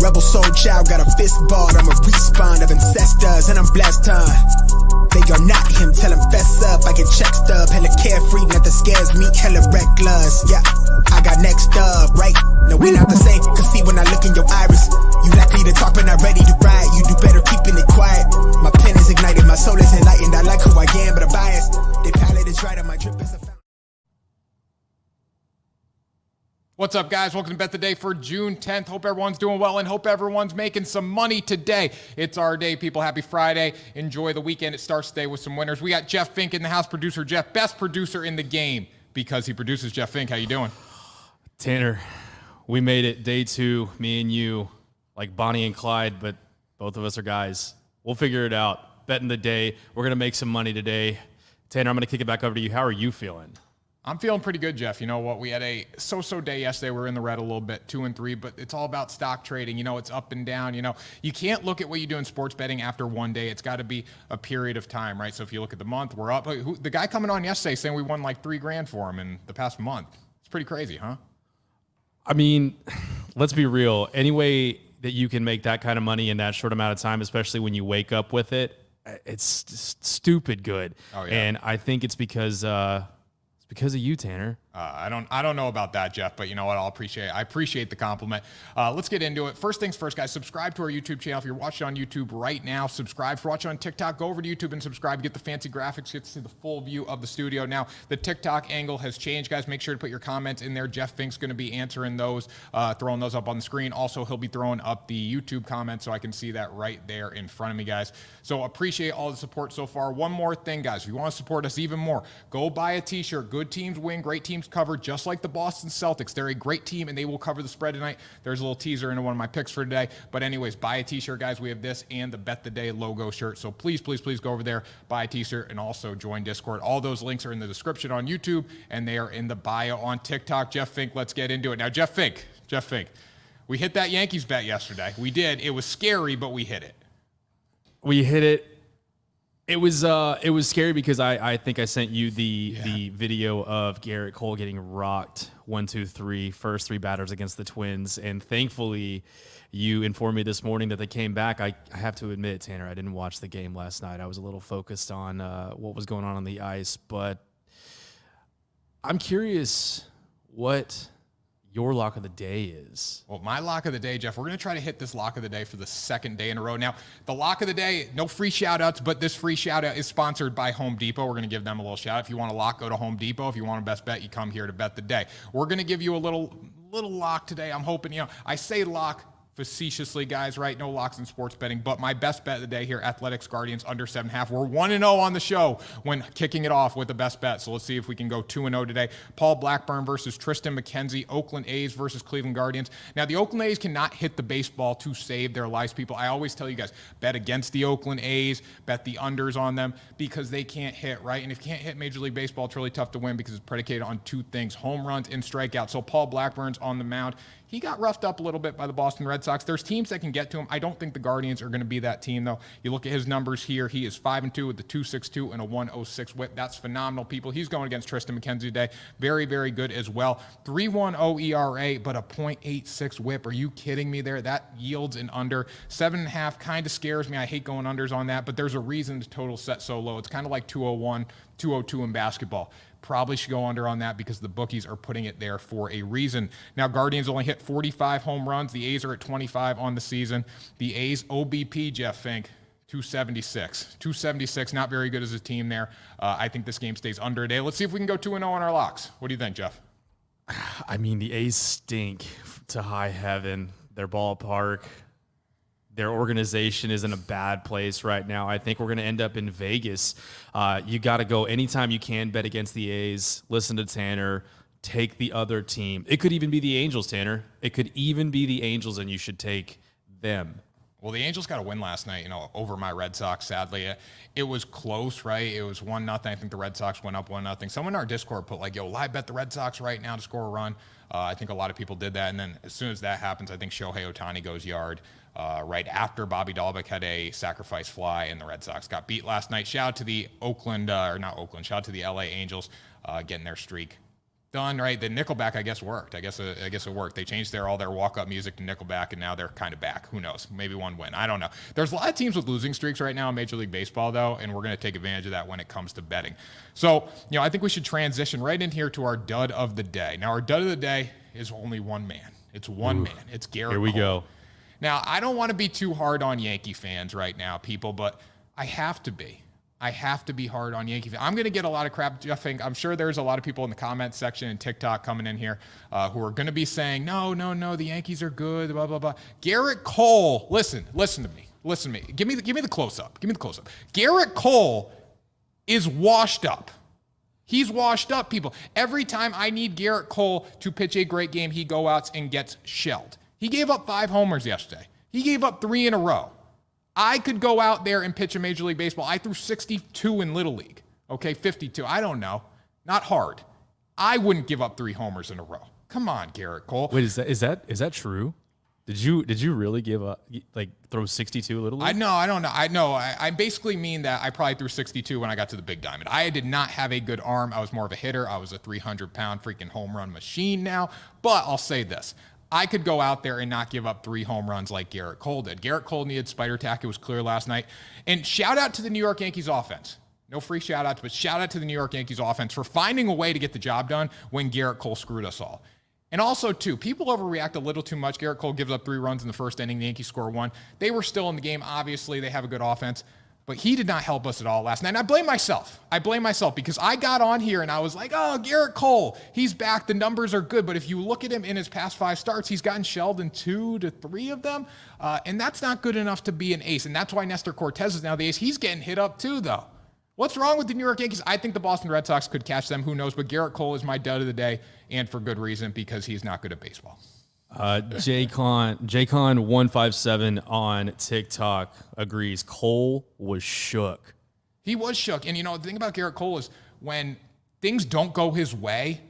Rebel soul child got a fist ball, I'm a respawn of ancestors and I'm blessed, They are not him, tell him fess up, I get check stub, hella carefree, nothing scares me, hella reckless, yeah, I got next up, right, no we not the same, cause see when I look in your iris, you likely to talk but not ready to ride, you do better keeping it quiet, my pen is ignited, my soul is enlightened, I like who I am but I'm biased, they palette is right and my drip is a fountain. What's up, guys? Welcome to Bet the Day for June 10th. Hope everyone's doing well and hope everyone's making some money today. It's our day, people. Happy Friday. Enjoy the weekend. It starts today with some winners. We got Jeff Fink in the house, producer Jeff, best producer in the game because he produces. Jeff Fink, how you doing? Tanner, we made it day 2, me and you, like Bonnie and Clyde, but both of us are guys. We'll figure it out. Betting the day. We're going to make some money today. Tanner, I'm going to kick it back over to you. How are you feeling? I'm feeling pretty good, Jeff. You know what? We had a so-so day yesterday. We were in the red a little bit, 2 and 3, but it's all about stock trading. You know, it's up and down. You know, you can't look at what you do in sports betting after one day. It's got to be a period of time, right? So if you look at the month, we're up. The guy coming on yesterday saying we won like $3,000 for him in the past month. It's pretty crazy, huh? I mean, let's be real. Any way that you can make that kind of money in that short amount of time, especially when you wake up with it, it's just stupid good. Oh, yeah. And I think it's because of you, Tanner. I don't know about that, Jeff, but you know what? I appreciate the compliment. Let's get into it. First things first, guys, subscribe to our YouTube channel. If you're watching on YouTube right now, subscribe. If you're watching on TikTok, go over to YouTube and subscribe. Get the fancy graphics, get to see the full view of the studio. Now, the TikTok angle has changed, guys. Make sure to put your comments in there. Jeff Fink's going to be answering those, throwing those up on the screen. Also, he'll be throwing up the YouTube comments so I can see that right there in front of me, guys. So appreciate all the support so far. One more thing, guys. If you want to support us even more, go buy a t-shirt. Good teams win, great teams cover, just like the Boston Celtics. They're a great team, and they will cover the spread tonight. There's a little teaser into one of my picks for today. But anyways, buy a t-shirt, guys. We have this and the Bet the Day logo shirt. So please, please, please go over there, buy a t-shirt, and also join Discord. All those links are in the description on YouTube, and they are in the bio on TikTok. Jeff Fink, let's get into it. Now, Jeff Fink, we hit that Yankees bet yesterday. We did. It was scary, but we hit it. We hit it. It was scary because I think I sent you the video of Garrett Cole getting rocked 1, 2, 3, first 3 batters against the Twins, and thankfully you informed me this morning that they came back. I have to admit, Tanner, I didn't watch the game last night. I was a little focused on what was going on the ice, but I'm curious what your lock of the day is. Well, my lock of the day, Jeff, we're going to try to hit this lock of the day for the second day in a row. Now, the lock of the day, no free shout-outs, but this free shout-out is sponsored by Home Depot. We're going to give them a little shout-out. If you want a lock, go to Home Depot. If you want a best bet, you come here to Bet the Day. We're going to give you a little lock today. I'm hoping, I say lock facetiously, guys, right? No locks in sports betting, but my best bet of the day here, Athletics Guardians under 7.5. We're 1-0 on the show when kicking it off with the best bet. So let's see if we can go 2-0 today. Paul Blackburn versus Tristan McKenzie, Oakland A's versus Cleveland Guardians. Now, the Oakland A's cannot hit the baseball to save their lives, people. I always tell you guys, bet against the Oakland A's, bet the unders on them because they can't hit, right? And if you can't hit Major League Baseball, it's really tough to win because it's predicated on 2 things, home runs and strikeouts. So Paul Blackburn's on the mound. He got roughed up a little bit by the Boston Red Sox. There's teams that can get to him. I don't think the Guardians are going to be that team, though. You look at his numbers here. He is 5-2 with the 2.62 and a 1.06 whip. That's phenomenal, people. He's going against Tristan McKenzie today. Very, very good as well. 3.10 ERA, but a 0.86 whip. Are you kidding me there? That yields an under. 7.5 kind of scares me. I hate going unders on that, but there's a reason the total set so low. It's kind of like 201, 202 in basketball. Probably should go under on that because the bookies are putting it there for a reason. Now, Guardians only hit 45 home runs. The A's are at 25 on the season. The A's OBP, Jeff Fink, 276. 276, not very good as a team there. I think this game stays under today. Let's see if we can go 2-0 on our locks. What do you think, Jeff? I mean, the A's stink to high heaven. Their ballpark, their organization is in a bad place right now. I think we're going to end up in Vegas. You got to go anytime you can bet against the A's. Listen to Tanner. Take the other team. It could even be the Angels, Tanner. It could even be the Angels, and you should take them. Well, the Angels got a win last night, over my Red Sox, sadly. It was close, right? It was 1-0. I think the Red Sox went up 1-0. Someone in our Discord put live bet the Red Sox right now to score a run. I think a lot of people did that. And then as soon as that happens, I think Shohei Ohtani goes yard right after Bobby Dahlbeck had a sacrifice fly, and the Red Sox got beat last night. Shout out to the shout out to the LA Angels getting their streak done, right? The Nickelback, I guess, worked. I guess it worked. They changed all their walk-up music to Nickelback, and now they're kind of back. Who knows? Maybe one win. I don't know. There's a lot of teams with losing streaks right now in Major League Baseball, though, and we're going to take advantage of that when it comes to betting. So, I think we should transition right in here to our dud of the day. Now, our dud of the day is only one man. It's one man. It's Garrett Cole. Here we go. Now, I don't want to be too hard on Yankee fans right now, people, but I have to be. I have to be hard on Yankee fans. I'm going to get a lot of crap, Jeff. I'm sure there's a lot of people in the comment section and TikTok coming in here who are going to be saying, no, the Yankees are good, blah, blah, blah. Garrett Cole, listen to me. Give me the close-up. Garrett Cole is washed up. He's washed up, people. Every time I need Garrett Cole to pitch a great game, he goes out and gets shelled. He gave up 5 homers yesterday. He gave up 3 in a row. I could go out there and pitch a Major League Baseball. I threw 62 in Little League. Okay, 52. I don't know. Not hard. I wouldn't give up 3 homers in a row. Come on, Garrett Cole. Wait, is that true? Did you really give up, throw 62 Little League? I don't know. I basically mean that I probably threw 62 when I got to the big diamond. I did not have a good arm. I was more of a hitter. I was a 300-pound freaking home run machine now. But I'll say this. I could go out there and not give up 3 home runs like Garrett Cole did. Garrett Cole needed spider tack. It was clear last night. And shout out to the New York Yankees offense. No free shout outs, but shout out to the New York Yankees offense for finding a way to get the job done when Garrett Cole screwed us all. And also, too, people overreact a little too much. Garrett Cole gives up 3 runs in the first inning. The Yankees score 1. They were still in the game. Obviously, they have a good offense. But he did not help us at all last night. And I blame myself. Because I got on here and I was like, oh, Garrett Cole, he's back. The numbers are good. But if you look at him in his past 5 starts, he's gotten shelled in 2 to 3 of them. And that's not good enough to be an ace. And that's why Nestor Cortez is now the ace. He's getting hit up too, though. What's wrong with the New York Yankees? I think the Boston Red Sox could catch them. Who knows? But Garrett Cole is my dud of the day, and for good reason, because he's not good at baseball. JCon157 on TikTok agrees. Cole was shook. He was shook. And, the thing about Garrett Cole is when things don't go his way,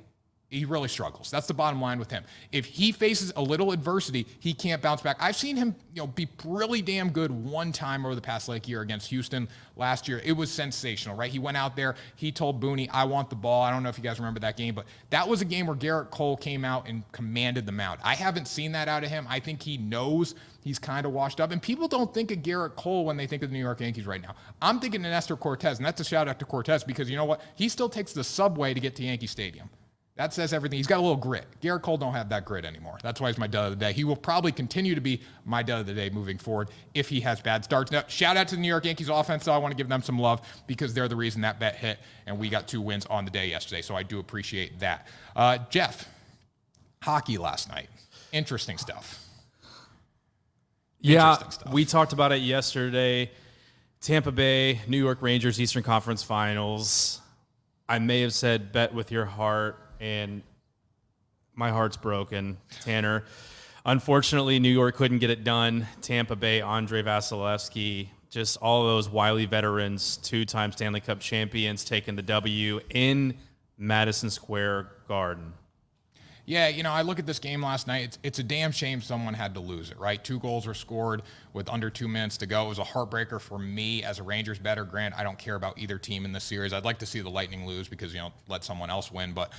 he really struggles. That's the bottom line with him. If he faces a little adversity, he can't bounce back. I've seen him, be really damn good one time over the past year against Houston last year. It was sensational, right? He went out there. He told Booney, I want the ball. I don't know if you guys remember that game, but that was a game where Garrett Cole came out and commanded the mound. I haven't seen that out of him. I think he knows he's kind of washed up. And people don't think of Garrett Cole when they think of the New York Yankees right now. I'm thinking of Nestor Cortez, and that's a shout out to Cortez because you know what? He still takes the subway to get to Yankee Stadium. That says everything. He's got a little grit. Garrett Cole don't have that grit anymore. That's why he's my dud of the day. He will probably continue to be my dud of the day moving forward if he has bad starts. Now, shout out to the New York Yankees offense, though. I want to give them some love because they're the reason that bet hit, and we got 2 wins on the day yesterday, so I do appreciate that. Jeff, hockey last night. Interesting stuff. We talked about it yesterday. Tampa Bay, New York Rangers, Eastern Conference Finals. I may have said bet with your heart, and my heart's broken, Tanner. Unfortunately, New York couldn't get it done. Tampa Bay, Andre Vasilevsky, just all of those wily veterans, 2-time Stanley Cup champions, taking the W in Madison Square Garden. Yeah, I look at this game last night. It's a damn shame someone had to lose it, right? 2 goals were scored with under 2 minutes to go. It was a heartbreaker for me as a Rangers bettor. Grant, I don't care about either team in this series. I'd like to see the Lightning lose because, let someone else win. But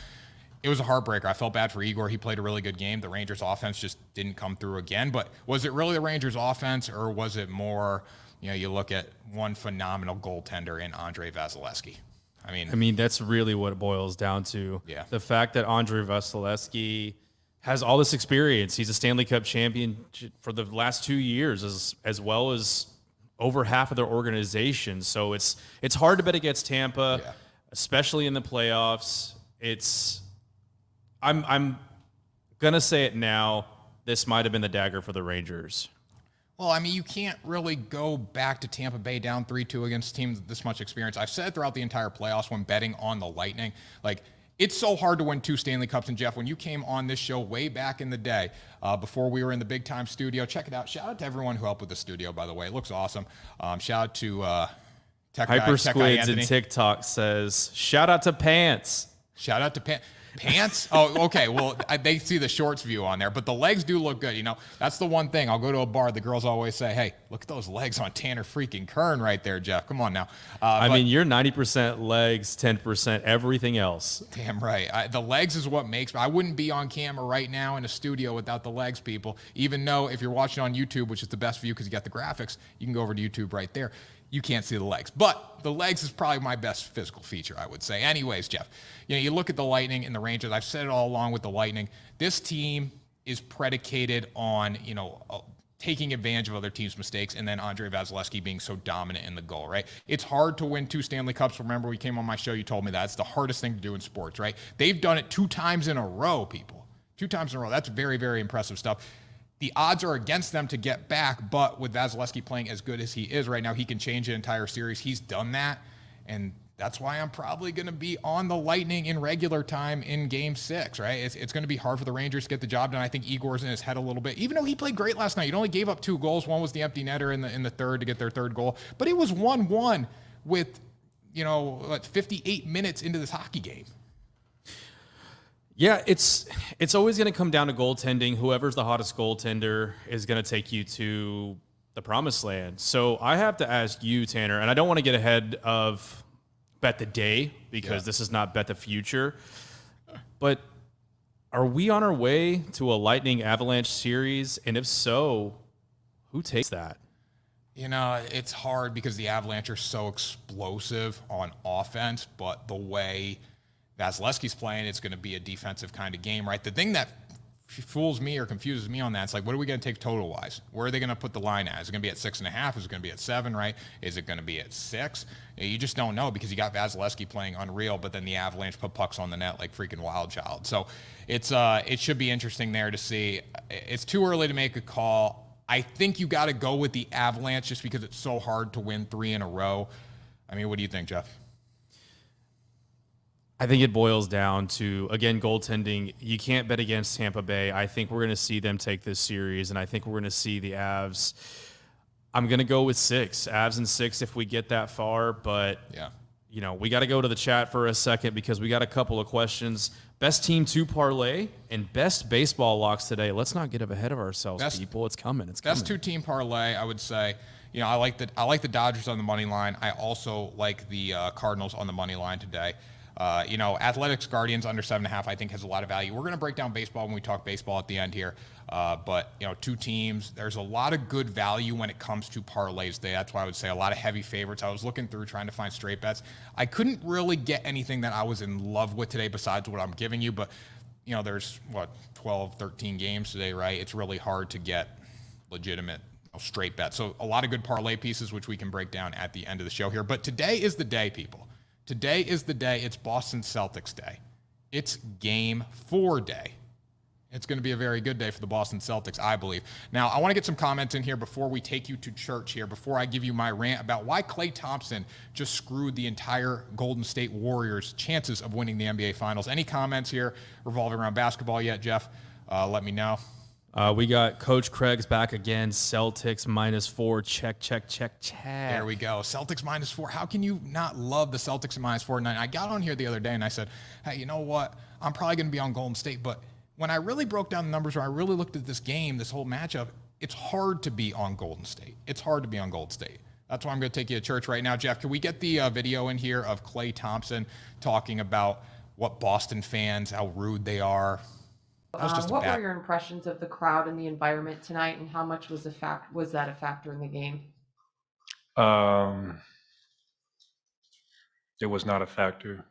it was a heartbreaker. I felt bad for Igor. He played a really good game. The Rangers offense just didn't come through again. But was it really the Rangers offense, or was it more, you look at one phenomenal goaltender in Andre Vasilevsky? I mean, that's really what it boils down to. Yeah. The fact that Andre Vasilevsky has all this experience. He's a Stanley Cup champion for the last 2 years, as well as over half of their organization. So it's hard to bet against Tampa, especially in the playoffs. I'm gonna say it now. This might have been the dagger for the Rangers. Well, you can't really go back to Tampa Bay down 3-2 against a team with this much experience. I've said throughout the entire playoffs when betting on the Lightning, it's so hard to win 2 Stanley Cups. And Jeff, when you came on this show way back in the day, before we were in the big time studio, check it out. Shout out to everyone who helped with the studio, by the way. It looks awesome. Shout out to Tech Hyper Guy Squids Anthony. in TikTok says, shout out to Pants. Shout out to Pants. Pants? Oh, okay. Well, they see the shorts view on there, but the legs do look good. That's the one thing. I'll go to a bar. The girls always say, hey, look at those legs on Tanner freaking Kern right there, Jeff. Come on now. I mean, you're 90% legs, 10% everything else. Damn right. The legs is what makes me. I wouldn't be on camera right now in a studio without the legs, people. Even though if you're watching on YouTube, which is the best view because you got the graphics, you can go over to YouTube right there. You can't see the legs. But the legs is probably my best physical feature, I would say. Anyways, Jeff, you look at the Lightning and the Rangers. I've said it all along with the Lightning. This team is predicated on, taking advantage of other teams' mistakes and then Andrei Vasilevsky being so dominant in the goal, right? It's hard to win 2 Stanley Cups. Remember, we came on my show, you told me that. It's the hardest thing to do in sports, right? They've done it 2 times in a row, people. 2 times in a row. That's very, very impressive stuff. The odds are against them to get back, but with Vasilevsky playing as good as he is right now, he can change an entire series. He's done that, and that's why I'm probably going to be on the Lightning in regular time in Game 6, right? It's going to be hard for the Rangers to get the job done. I think Igor's in his head a little bit, even though he played great last night. He only gave up 2 goals. One was the empty netter in the third to get their 3rd goal, but it was 1-1 with 58 minutes into this hockey game. Yeah, it's always going to come down to goaltending. Whoever's the hottest goaltender is going to take you to the promised land. So I have to ask you, Tanner, and I don't want to get ahead of Bet the Day because this is not Bet the Future, but are we on our way to a Lightning Avalanche series? And if so, who takes that? It's hard because the Avalanche are so explosive on offense, but the way Vasilevsky's playing, it's going to be a defensive kind of game, right? The thing that fools me or confuses me on that, it's like, what are we going to take total-wise? Where are they going to put the line at? Is it going to be at 6.5? Is it going to be at 7, right? Is it going to be at 6? You just don't know because you got Vasilevsky playing unreal, but then the Avalanche put pucks on the net like freaking wild child. So it should be interesting there to see. It's too early to make a call. I think you got to go with the Avalanche just because it's so hard to win 3 in a row. I mean, what do you think, Jeff? I think it boils down to, again, goaltending. You can't bet against Tampa Bay. I think we're going to see them take this series, and I think we're going to see the Avs. I'm going to go with 6. Avs and 6 if we get that far, but we got to go to the chat for a second because we got a couple of questions. Best team 2 parlay and best baseball locks today. Let's not get ahead of ourselves, people. It's coming. It's coming. Best 2-team parlay, I would say. I like the Dodgers on the money line. I also like the Cardinals on the money line today. Athletics Guardians under 7.5, I think has a lot of value. We're going to break down baseball when we talk baseball at the end here. But 2 teams, there's a lot of good value when it comes to parlays today. That's why I would say a lot of heavy favorites. I was looking through trying to find straight bets. I couldn't really get anything that I was in love with today besides what I'm giving you. But, there's 12, 13 games today, right? It's really hard to get legitimate straight bets. So a lot of good parlay pieces, which we can break down at the end of the show here. But today is the day, people. Today is the day. It's Boston Celtics Day. It's Game 4 day. It's going to be a very good day for the Boston Celtics, I believe. Now, I want to get some comments in here before we take you to church here, before I give you my rant about why Klay Thompson just screwed the entire Golden State Warriors' chances of winning the NBA Finals. Any comments here revolving around basketball yet, Jeff? Let me know. We got Coach Craig's back again. Celtics -4. Check. There we go. Celtics -4. How can you not love the Celtics at -4 tonight? I got on here the other day and I said, hey, you know what? I'm probably going to be on Golden State. But when I really broke down the numbers, when I really looked at this game, this whole matchup, it's hard to be on Golden State. It's hard to be on Golden State. That's why I'm going to take you to church right now. Jeff, can we get the video in here of Klay Thompson talking about what Boston fans, how rude they are? What were your impressions of the crowd and the environment tonight, and how much was that a factor in the game? It was not a factor.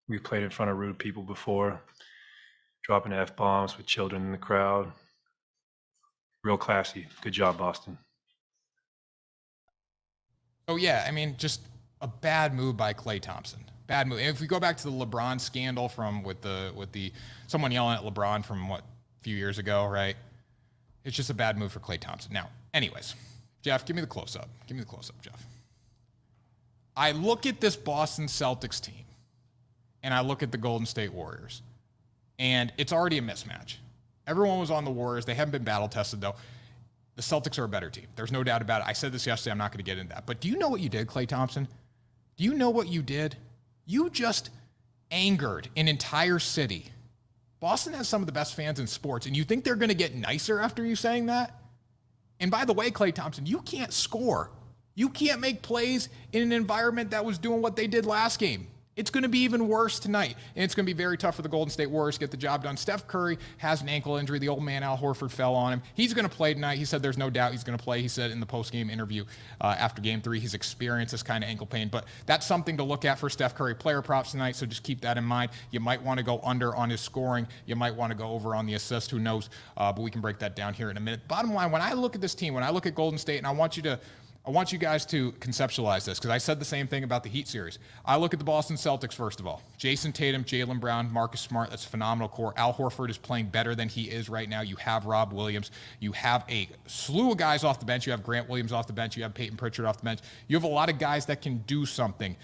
We've played in front of rude people before, dropping F-bombs with children in the crowd. Real classy. Good job, Boston. Oh yeah, I mean, just a bad move by Klay Thompson. Bad move. If we go back to the LeBron scandal with the someone yelling at LeBron from a few years ago, right? It's just a bad move for Klay Thompson. Now, anyways, Jeff, give me the close-up. Give me the close-up, Jeff. I look at this Boston Celtics team, and I look at the Golden State Warriors, and it's already a mismatch. Everyone was on the Warriors. They haven't been battle-tested, though. The Celtics are a better team. There's no doubt about it. I said this yesterday. I'm not going to get into that. But do you know what you did, Klay Thompson? Do you know what you did? You just angered an entire city Boston has some of the best fans in sports, and you think they're going to get nicer after you saying that? And by the way, Klay Thompson, you can't score. You can't make plays in an environment that was doing what they did last game. It's going to be even worse tonight, and it's going to be very tough for the Golden State Warriors to get the job done. Steph Curry has an ankle injury. The old man Al Horford fell on him. He's going to play tonight. He said there's no doubt he's going to play. He said in the post-game interview after Game 3 he's experienced this kind of ankle pain. But that's something to look at for Steph Curry player props tonight, so just keep that in mind. You might want to go under on his scoring. You might want to go over on the assist. Who knows? But we can break that down here in a minute. Bottom line, when I look at this team, when I look at Golden State, and I want you guys to conceptualize this because I said the same thing about the Heat series. I look at the Boston Celtics, first of all. Jason Tatum, Jaylen Brown, Marcus Smart, that's a phenomenal core. Al Horford is playing better than he is right now. You have Rob Williams. You have a slew of guys off the bench. You have Grant Williams off the bench. You have Peyton Pritchard off the bench. You have a lot of guys that can do something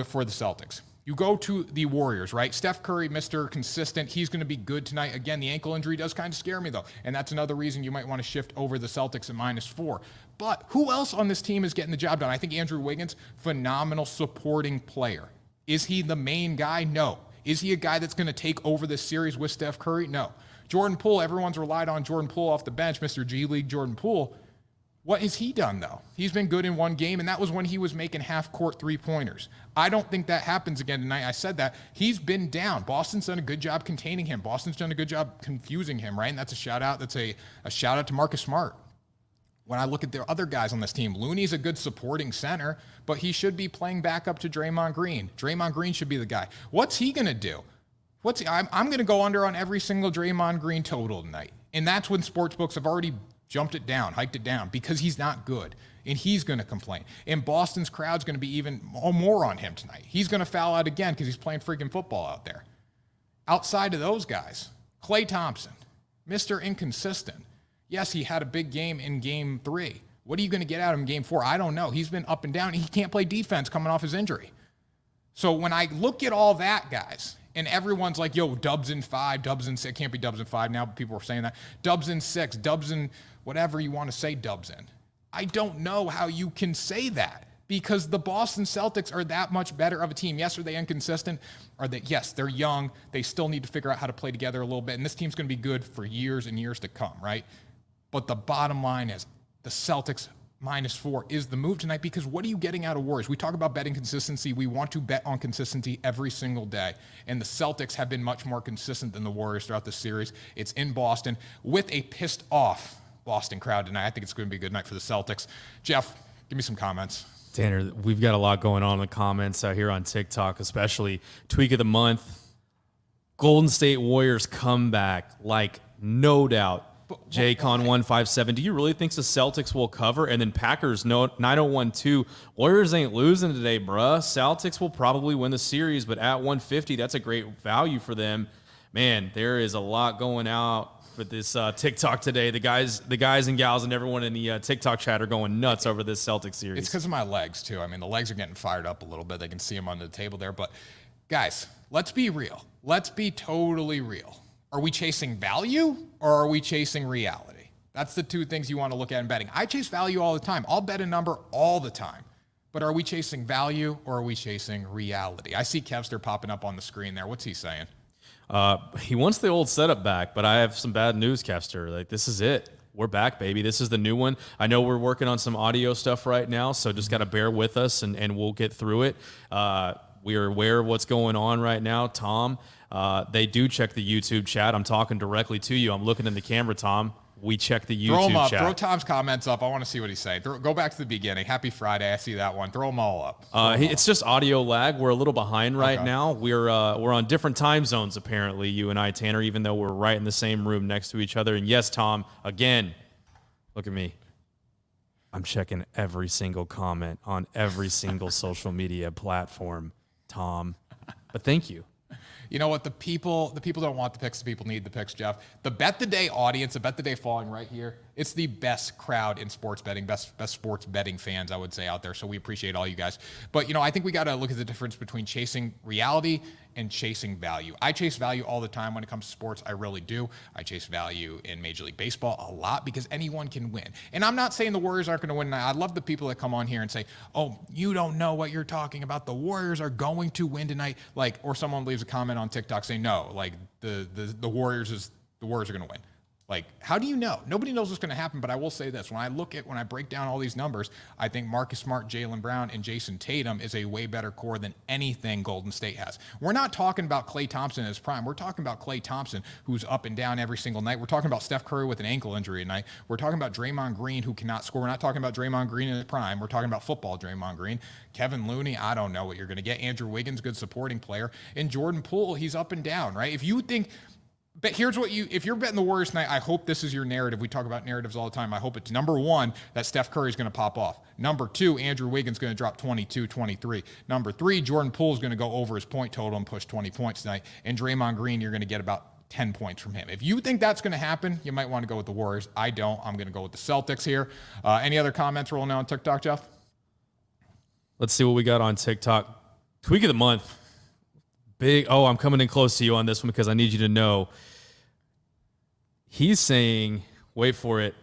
for the Celtics. You go to the Warriors, right? Steph Curry, Mr. Consistent. He's going to be good tonight. Again, the ankle injury does kind of scare me, though. And that's another reason you might want to shift over the Celtics at -4. But who else on this team is getting the job done? I think Andrew Wiggins, phenomenal supporting player. Is he the main guy? No. Is he a guy that's going to take over this series with Steph Curry? No. Jordan Poole, everyone's relied on Jordan Poole off the bench, Mr. G League Jordan Poole. What has he done, though? He's been good in one game, and that was when he was making half-court three-pointers. I don't think that happens again tonight. I said that. He's been down. Boston's done a good job containing him. Boston's done a good job confusing him, right? And that's a shout-out. That's a shout-out to Marcus Smart. When I look at the other guys on this team, Looney's a good supporting center, but he should be playing back up to Draymond Green. Draymond Green should be the guy. What's he going to do? I'm going to go under on every single Draymond Green total tonight. And that's when sportsbooks have already jumped it down, hiked it down, because he's not good, and he's going to complain. And Boston's crowd's going to be even more on him tonight. He's going to foul out again because he's playing freaking football out there. Outside of those guys, Klay Thompson, Mr. Inconsistent. Yes, he had a big game in Game 3. What are you going to get out of him in Game 4? I don't know. He's been up and down. He can't play defense coming off his injury. So when I look at all that, guys, and everyone's like, yo, Dubs in 5, Dubs in 6. It can't be Dubs in 5 now, but people are saying that. Dubs in 6, Dubs in whatever you want to say Dubs in. I don't know how you can say that because the Boston Celtics are that much better of a team. Yes, are they inconsistent? Yes, they're young. They still need to figure out how to play together a little bit, and this team's going to be good for years and years to come, right? But the bottom line is the Celtics -4 is the move tonight because what are you getting out of Warriors? We talk about betting consistency. We want to bet on consistency every single day. And the Celtics have been much more consistent than the Warriors throughout this series. It's in Boston with a pissed off Boston crowd tonight. I think it's going to be a good night for the Celtics. Jeff, give me some comments. Tanner, we've got a lot going on in the comments out here on TikTok, especially Tweak of the Month. Golden State Warriors comeback, like no doubt. JCon157, do you really think the Celtics will cover? And then Packers 9012, Warriors ain't losing today, bruh. Celtics will probably win the series, but at 150, that's a great value for them. Man, there is a lot going out for this TikTok today. The guys and gals and everyone in the TikTok chat are going nuts over this Celtics series. It's because of my legs, too. I mean, the legs are getting fired up a little bit. They can see them on the table there. But, guys, let's be real. Let's be totally real. Are we chasing value or are we chasing reality? That's the two things you want to look at in betting. I chase value all the time. I'll bet a number all the time. But are we chasing value or are we chasing reality? I see Kevster popping up on the screen there. What's he saying? He wants the old setup back, but I have some bad news, Kevster. Like, this is it. We're back, baby. This is the new one. I know we're working on some audio stuff right now, so just got to bear with us and we'll get through it. We are aware of what's going on right now. Tom, they do check the YouTube chat. I'm talking directly to you. I'm looking in the camera, Tom. We check the YouTube Throw them up. chat. Throw Tom's comments up. I want to see what he's saying. Go back to the beginning. Happy Friday. I see that one. Throw them all up. It's just audio lag. We're a little behind right now. We're on different time zones, apparently, you and I, Tanner, even though we're right in the same room next to each other. And yes, Tom, again, look at me. I'm checking every single comment on every single social media platform, Tom. But thank you. You know what? The people don't want the picks. The people need the picks, Jeff. The Bet the Day audience, the Bet the Day following right here, It's the best crowd in sports betting, best sports betting fans, I would say, out there. So we appreciate all you guys. But, I think we got to look at the difference between chasing reality and chasing value. I chase value all the time when it comes to sports. I really do. I chase value in Major League Baseball a lot because anyone can win. And I'm not saying the Warriors aren't going to win tonight. I love the people that come on here and say, oh, you don't know what you're talking about. The Warriors are going to win tonight. Or someone leaves a comment on TikTok saying, no, the Warriors are going to win. How do you know? Nobody knows what's going to happen, but I will say this. When I break down all these numbers, I think Marcus Smart, Jaylen Brown, and Jason Tatum is a way better core than anything Golden State has. We're not talking about Klay Thompson in his prime. We're talking about Klay Thompson, who's up and down every single night. We're talking about Steph Curry with an ankle injury tonight. We're talking about Draymond Green, who cannot score. We're not talking about Draymond Green in his prime. We're talking about football Draymond Green. Kevin Looney, I don't know what you're going to get. Andrew Wiggins, good supporting player. And Jordan Poole, he's up and down, right? But here's if you're betting the Warriors tonight, I hope this is your narrative. We talk about narratives all the time. I hope it's number one, that Steph Curry is going to pop off. Number two, Andrew Wiggins going to drop 22, 23. Number three, Jordan Poole is going to go over his point total and push 20 points tonight. And Draymond Green, you're going to get about 10 points from him. If you think that's going to happen, you might want to go with the Warriors. I don't. I'm going to go with the Celtics here. Any other comments rolling out on TikTok, Jeff? Let's see what we got on TikTok. Tweak of the month. I'm coming in close to you on this one because I need you to know. He's saying, wait for it,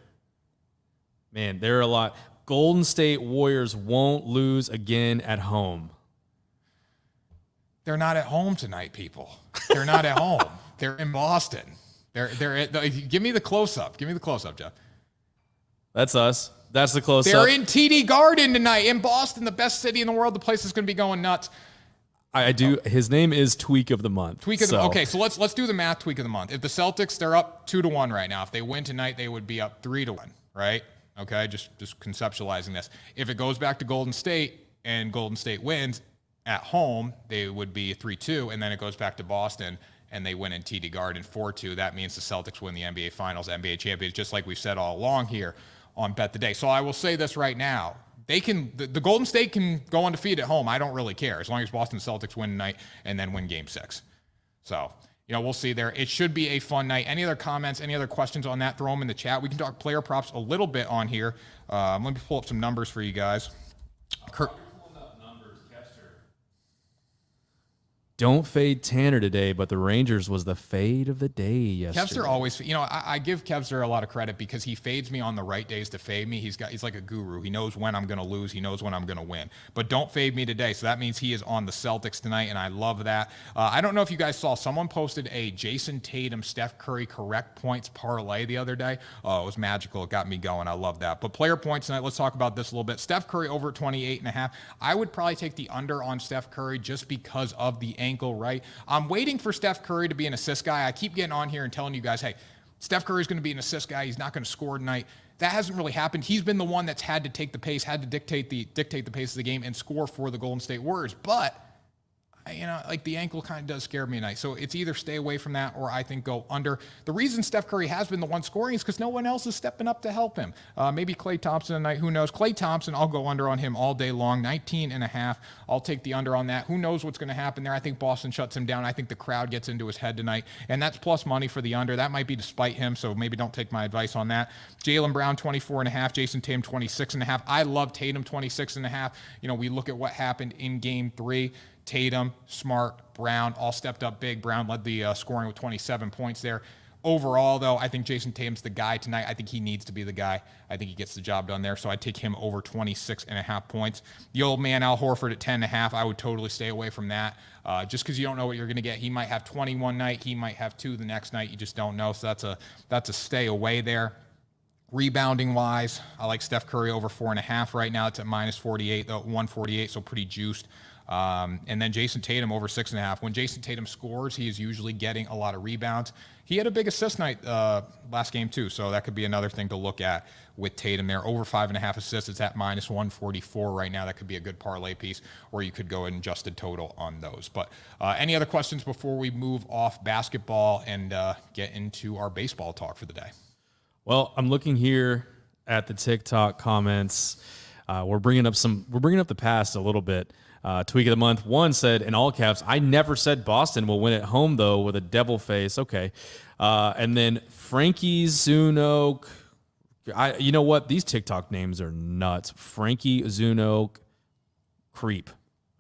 man, there are a lot. Golden State Warriors won't lose again at home. They're not at home tonight, people. They're not at home. They're in Boston. Give me the close-up. Give me the close-up, Jeff. That's us. That's the close-up. They're in TD Garden tonight in Boston, the best city in the world. The place is going to be going nuts. I do. His name is Tweak of the Month. Okay, so let's do the math. Tweak of the month. If the Celtics, they're up 2-1 right now. If they win tonight, they would be up 3-1, right? Okay, just conceptualizing this. If it goes back to Golden State and Golden State wins at home, they would be 3-2, and then it goes back to Boston and they win in TD Garden 4-2. That means the Celtics win the NBA Finals, NBA champions, just like we've said all along here on Bet the Day. So I will say this right now. The Golden State can go undefeated at home. I don't really care as long as Boston Celtics win tonight and then win Game 6. So, we'll see there. It should be a fun night. Any other comments, any other questions on that? Throw them in the chat. We can talk player props a little bit on here. Let me pull up some numbers for you guys. Don't fade Tanner today, but the Rangers was the fade of the day yesterday. Kevster always, I give Kevster a lot of credit because he fades me on the right days to fade me. He's like a guru. He knows when I'm going to lose. He knows when I'm going to win. But don't fade me today. So that means he is on the Celtics tonight, and I love that. I don't know if you guys saw, someone posted a Jason Tatum, Steph Curry correct points parlay the other day. Oh, it was magical. It got me going. I love that. But player points tonight, let's talk about this a little bit. Steph Curry over 28.5. I would probably take the under on Steph Curry just because of the ankle, right? I'm waiting for Steph Curry to be an assist guy. I keep getting on here and telling you guys, hey, Steph Curry is going to be an assist guy. He's not going to score tonight. That hasn't really happened. He's been the one that's had to take the pace, had to dictate the pace of the game and score for the Golden State Warriors. But the ankle kind of does scare me tonight. So it's either stay away from that or I think go under. The reason Steph Curry has been the one scoring is because no one else is stepping up to help him. Maybe Klay Thompson tonight. Who knows? Klay Thompson, I'll go under on him all day long. 19.5. I'll take the under on that. Who knows what's going to happen there? I think Boston shuts him down. I think the crowd gets into his head tonight. And that's plus money for the under. That might be to spite him, so maybe don't take my advice on that. Jaylen Brown, 24.5. Jason Tatum, 26.5. I love Tatum, 26.5. We look at what happened in Game 3. Tatum, Smart, Brown all stepped up big. Brown led the scoring with 27 points there. Overall, though, I think Jason Tatum's the guy tonight. I think he needs to be the guy. I think he gets the job done there. So I take him over 26.5 points. The old man, Al Horford, at 10.5. I would totally stay away from that just because you don't know what you're going to get. He might have 21 night. He might have 2 the next night. You just don't know. So that's a stay away there. Rebounding wise, I like Steph Curry over 4.5 right now. It's at minus 48, though, 148, so pretty juiced. And then Jason Tatum over 6.5. When Jason Tatum scores, he is usually getting a lot of rebounds. He had a big assist night last game too, so that could be another thing to look at with Tatum there. Over 5.5 assists, it's at minus 144 right now. That could be a good parlay piece, or you could go and adjusted total on those. But any other questions before we move off basketball and get into our baseball talk for the day? Well, I'm looking here at the TikTok comments. We're bringing up the past a little bit. Tweak of the month. One said in all caps, I never said Boston will win at home though with a devil face. Okay. And then Frankie Zuno, You know what? These TikTok names are nuts. Frankie Zuno Creep.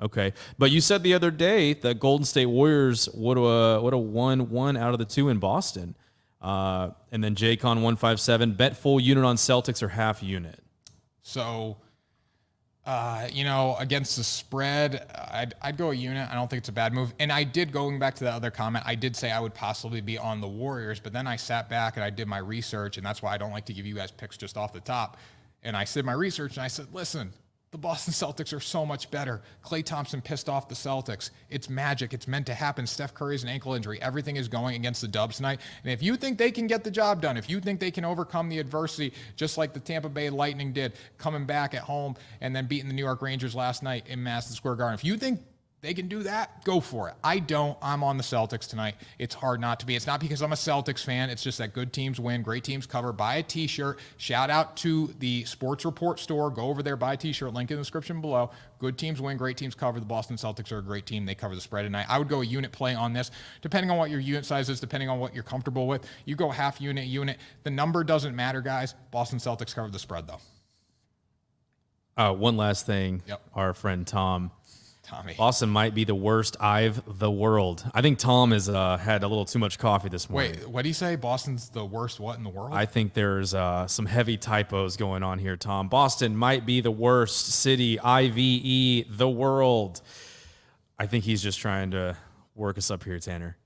Okay. But you said the other day that Golden State Warriors would have won 1 out of the 2 in Boston. And then JCon157, bet full unit on Celtics or half unit. So, against the spread, I'd go a unit. I don't think it's a bad move. And I did, going back to that other comment, I did say I would possibly be on the Warriors, but then I sat back and I did my research, and that's why I don't like to give you guys picks just off the top. And I did my research, and I said, listen, the Boston Celtics are so much better. Klay Thompson pissed off the Celtics. It's magic. It's meant to happen. Steph Curry's an ankle injury. Everything is going against the Dubs tonight. And if you think they can get the job done, if you think they can overcome the adversity, just like the Tampa Bay Lightning did, coming back at home and then beating the New York Rangers last night in Madison Square Garden, if you think they can do that, go for it. I don't. I'm on the Celtics tonight. It's hard not to be. It's not because I'm a Celtics fan. It's just that good teams win, great teams cover. Buy a t-shirt. Shout out to the Sports Report store. Go over there, buy a t-shirt. Link in the description below. Good teams win, great teams cover. The Boston Celtics are a great team. They cover the spread tonight. I would go a unit play on this, depending on what your unit size is, depending on what you're comfortable with. You go half unit. The number doesn't matter, guys. Boston Celtics cover the spread, though. One last thing. Yep. Our friend Tommy. Boston might be the worst I've the world. I think Tom has had a little too much coffee this morning. Wait, what do you say? Boston's the worst what in the world? I think there's some heavy typos going on here, Tom. Boston might be the worst city, IVE, the world. I think he's just trying to work us up here, Tanner.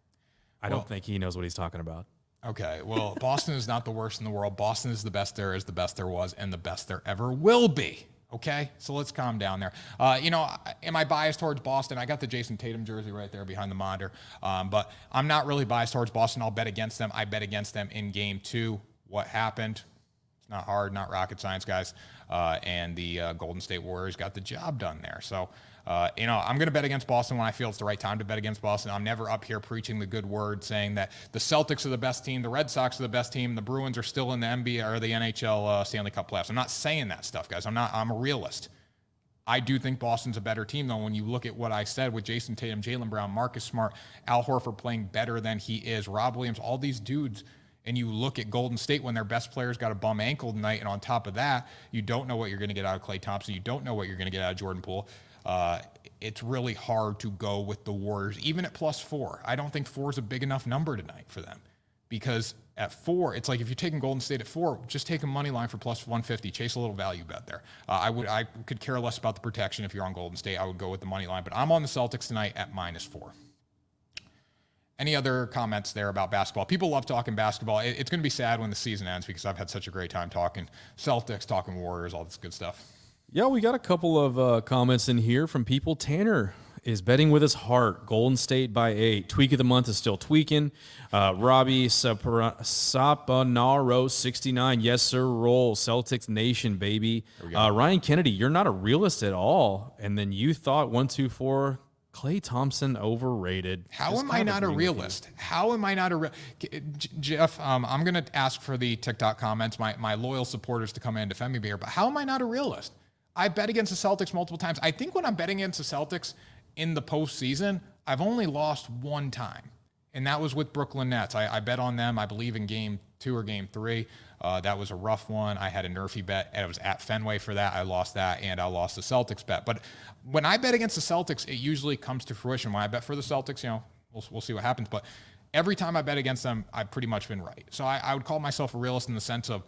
I don't think he knows what he's talking about. Okay, well, Boston is not the worst in the world. Boston is the best there is, the best there was, and the best there ever will be. Okay, so let's calm down there. Am I biased towards Boston? I got the Jason Tatum jersey right there behind the monitor, but I'm not really biased towards Boston. I'll bet against them. I bet against them in Game 2. What happened? It's not hard, not rocket science, guys. And the Golden State Warriors got the job done there. So, I'm going to bet against Boston when I feel it's the right time to bet against Boston. I'm never up here preaching the good word, saying that the Celtics are the best team, the Red Sox are the best team, the Bruins are still in the NBA or the NHL Stanley Cup playoffs. I'm not saying that stuff, guys. I'm a realist. I do think Boston's a better team, though, when you look at what I said with Jason Tatum, Jaylen Brown, Marcus Smart, Al Horford playing better than he is, Rob Williams, all these dudes. And you look at Golden State when their best players got a bum ankle tonight, and on top of that, you don't know what you're going to get out of Klay Thompson. You don't know what you're going to get out of Jordan Poole. It's really hard to go with the Warriors, even at +4. I don't think 4 is a big enough number tonight for them, because at 4, it's like if you're taking Golden State at 4, just take a money line for +150, chase a little value bet there. I could care less about the protection if you're on Golden State. I would go with the money line, but I'm on the Celtics tonight at -4. Any other comments there about basketball? People love talking basketball. It's going to be sad when the season ends because I've had such a great time talking Celtics, talking Warriors, all this good stuff. Yeah, we got a couple of comments in here from people. Tanner is betting with his heart. Golden State by 8. Tweak of the month is still tweaking. Robbie Saponaro, 69. Yes, sir, roll. Celtics Nation, baby. Ryan Kennedy, you're not a realist at all. And then you thought 124. Klay Thompson overrated. How am I not a realist? How am I not a Jeff, I'm going to ask for the TikTok comments, my loyal supporters to come in and defend me here, but how am I not a realist? I bet against the Celtics multiple times. I think when I'm betting against the Celtics in the postseason, I've only lost one time, and that was with Brooklyn Nets. I bet on them, I believe, in Game 2 or Game 3. That was a rough one. I had a nerfy bet, and it was at Fenway for that. I lost that, and I lost the Celtics bet. But when I bet against the Celtics, it usually comes to fruition. When I bet for the Celtics, we'll see what happens. But every time I bet against them, I've pretty much been right. So I would call myself a realist in the sense of,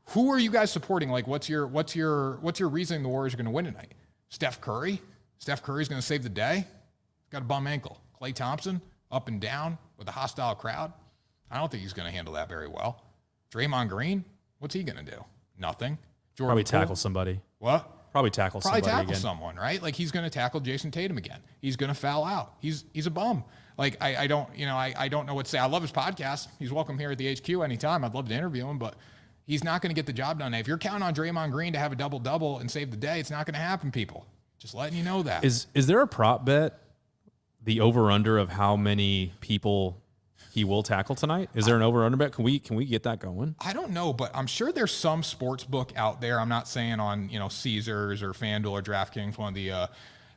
who are you guys supporting? Like, what's your reasoning the Warriors are going to win tonight? Steph Curry? Steph Curry's going to save the day? He's got a bum ankle. Klay Thompson, up and down with a hostile crowd? I don't think he's going to handle that very well. Draymond Green, what's he going to do? Nothing. Jordan Probably Poole? tackle somebody. What? Probably tackle someone, right? Like, he's going to tackle Jason Tatum again. He's going to foul out. He's a bum. Like, I don't know what to say. I love his podcast. He's welcome here at the HQ anytime. I'd love to interview him, but he's not going to get the job done. If you're counting on Draymond Green to have a double-double and save the day, it's not going to happen, people. Just letting you know that. Is there a prop bet, the over-under of how many people he will tackle tonight? Is there an over-under bet? Can we get that going? I don't know, but I'm sure there's some sports book out there. I'm not saying on Caesars or FanDuel or DraftKings, one of the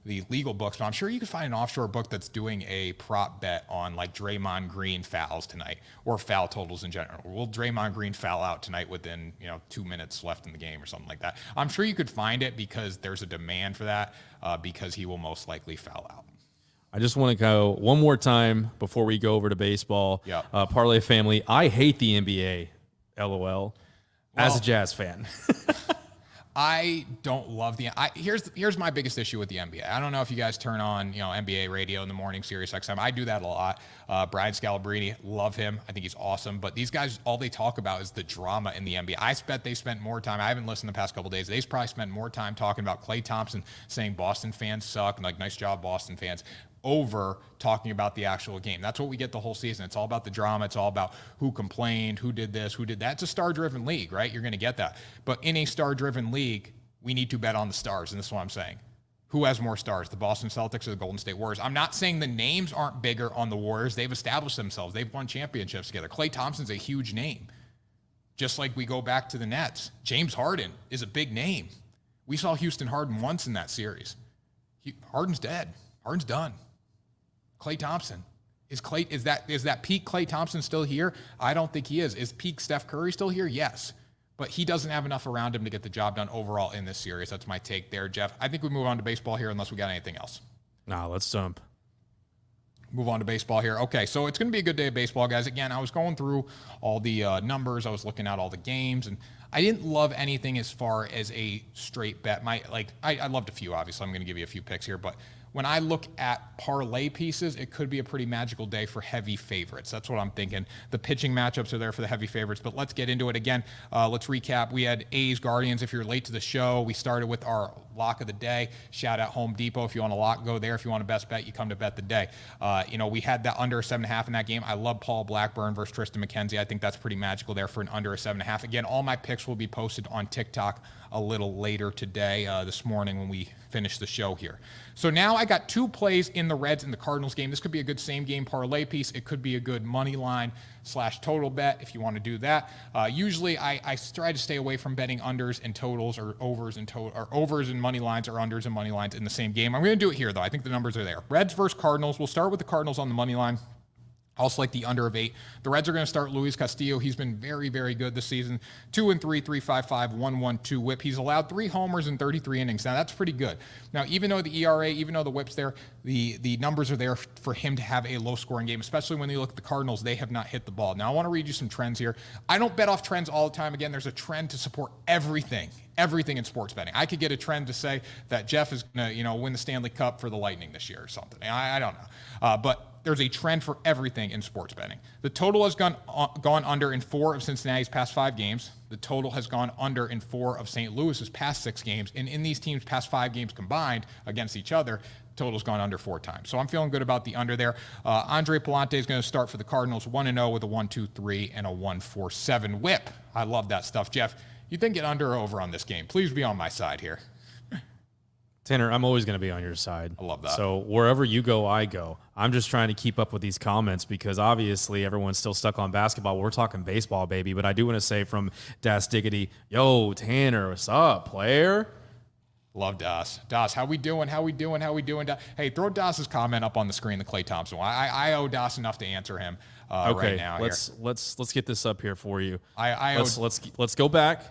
the legal books, but I'm sure you could find an offshore book that's doing a prop bet on like Draymond Green fouls tonight or foul totals in general. Will Draymond Green foul out tonight within 2 minutes left in the game or something like that? I'm sure you could find it because there's a demand for that because he will most likely foul out. I just want to go one more time before we go over to baseball. Yeah. Parlay family, I hate the NBA, LOL, as a Jazz fan. I don't love here's my biggest issue with the NBA. I don't know if you guys turn on, NBA radio in the morning, Sirius XM. I do that a lot. Brian Scalabrine, love him. I think he's awesome. But these guys, all they talk about is the drama in the NBA. I bet they spent more time. I haven't listened the past couple of days. They've probably spent more time talking about Klay Thompson saying Boston fans suck and like, nice job, Boston fans, over talking about the actual game. That's what we get the whole season. It's all about the drama. It's all about who complained, who did this, who did that. It's a star-driven league, right? You're going to get that. But in a star-driven league, we need to bet on the stars, and this is what I'm saying. Who has more stars, the Boston Celtics or the Golden State Warriors? I'm not saying the names aren't bigger on the Warriors. They've established themselves. They've won championships together. Klay Thompson's a huge name. Just like we go back to the Nets. James Harden is a big name. We saw Houston Harden once in that series. Harden's dead. Harden's done. Klay Thompson. Is that peak Klay Thompson still here? I don't think he is. Is peak Steph Curry still here? Yes. But he doesn't have enough around him to get the job done overall in this series. That's my take there, Jeff. I think we move on to baseball here unless we got anything else. Nah, let's jump. Move on to baseball here. Okay, so it's going to be a good day of baseball, guys. Again, I was going through all the numbers. I was looking at all the games, and I didn't love anything as far as a straight bet. I loved a few, obviously. I'm going to give you a few picks here, but when I look at parlay pieces, it could be a pretty magical day for heavy favorites. That's what I'm thinking. The pitching matchups are there for the heavy favorites, but let's get into it again. Let's recap. We had A's Guardians. If you're late to the show, we started with our lock of the day. Shout out Home Depot. If you want a lock, go there. If you want a best bet, you come to Bet the Day. We had that under a 7.5 in that game. I love Paul Blackburn versus Tristan McKenzie. I think that's pretty magical there for an under a 7.5. Again, all my picks will be posted on TikTok a little later today, this morning when we finish the show here. So now I got two plays in the Reds and the Cardinals game. This could be a good same game parlay piece. It could be a good money line / total bet if you want to do that. Usually I try to stay away from betting unders and totals or overs and money lines or unders and money lines in the same game. I'm going to do it here though. I think the numbers are there. Reds versus Cardinals. We'll start with the Cardinals on the money line. Also like the under of 8. The Reds are going to start Luis Castillo. He's been very, very good this season. 2-3, 3.55, 1.12 whip. He's allowed 3 homers in 33 innings. Now that's pretty good. Now even though the ERA, even though the whip's there, the numbers are there for him to have a low-scoring game. Especially when you look at the Cardinals, they have not hit the ball. Now I want to read you some trends here. I don't bet off trends all the time. Again, there's a trend to support everything in sports betting. I could get a trend to say that Jeff is going to, win the Stanley Cup for the Lightning this year or something. I don't know, but there's a trend for everything in sports betting. The total has gone under in 4 of Cincinnati's past 5 games. The total has gone under in 4 of St. Louis's past 6 games. And in these teams' past 5 games combined against each other, total's gone under 4 times. So I'm feeling good about the under there. Andre Palante is going to start for the Cardinals 1-0 with a 1.23 and a 1.47 whip. I love that stuff. Jeff, you think it under or over on this game? Please be on my side here. Tanner, I'm always going to be on your side. I love that. So wherever you go, I go. I'm just trying to keep up with these comments because obviously everyone's still stuck on basketball. We're talking baseball, baby. But I do want to say from Das Diggity, yo, Tanner, what's up, player? Love Das. Das, how we doing? Hey, throw Das's comment up on the screen, the Klay Thompson one. I owe Das enough to answer him right now. Let's get this up here for you. Let's go back.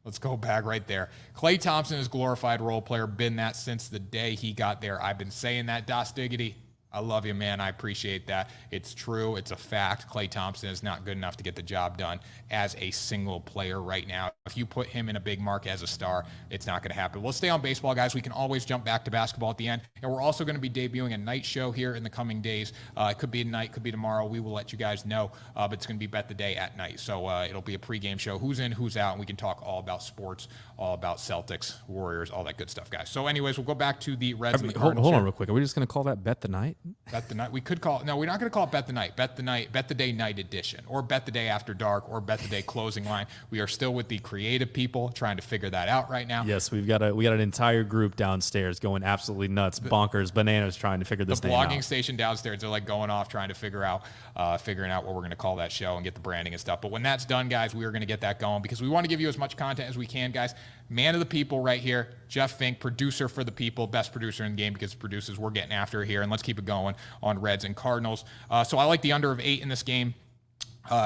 Let's go back right there. Klay Thompson is glorified role player. Been that since the day he got there. I've been saying that, Das Diggity. I love you, man. I appreciate that. It's true. It's a fact. Klay Thompson is not good enough to get the job done as a single player right now. If you put him in a big mark as a star, it's not going to happen. We'll stay on baseball, guys. We can always jump back to basketball at the end. And we're also going to be debuting a night show here in the coming days. It could be tonight, could be tomorrow. We will let you guys know. But it's going to be Bet the Day at night. So it'll be a pregame show. Who's in, who's out. And we can talk all about sports, all about Celtics, Warriors, all that good stuff, guys. So anyways, we'll go back to the Reds and the Cardinals. Hold on real quick. Are we just going to call that Bet the Night? Bet the Night. We could call it. No, we're not going to call it Bet the Night. Bet the Day Night Edition, or Bet the Day After Dark, or Bet the Day Closing Line. We are still with the creative people trying to figure that out right now. Yes, we got an entire group downstairs going absolutely nuts, bonkers, bananas, trying to figure this thing out. The blogging station downstairs, they're like going off trying to figuring out what we're going to call that show and get the branding and stuff. But when that's done, guys, we are going to get that going because we want to give you as much content as we can, guys. Man of the people right here. Jeff Fink, producer for the people, best producer in the game because producers we're getting after here. And let's keep it going on Reds and Cardinals. So I like the under of 8 in this game.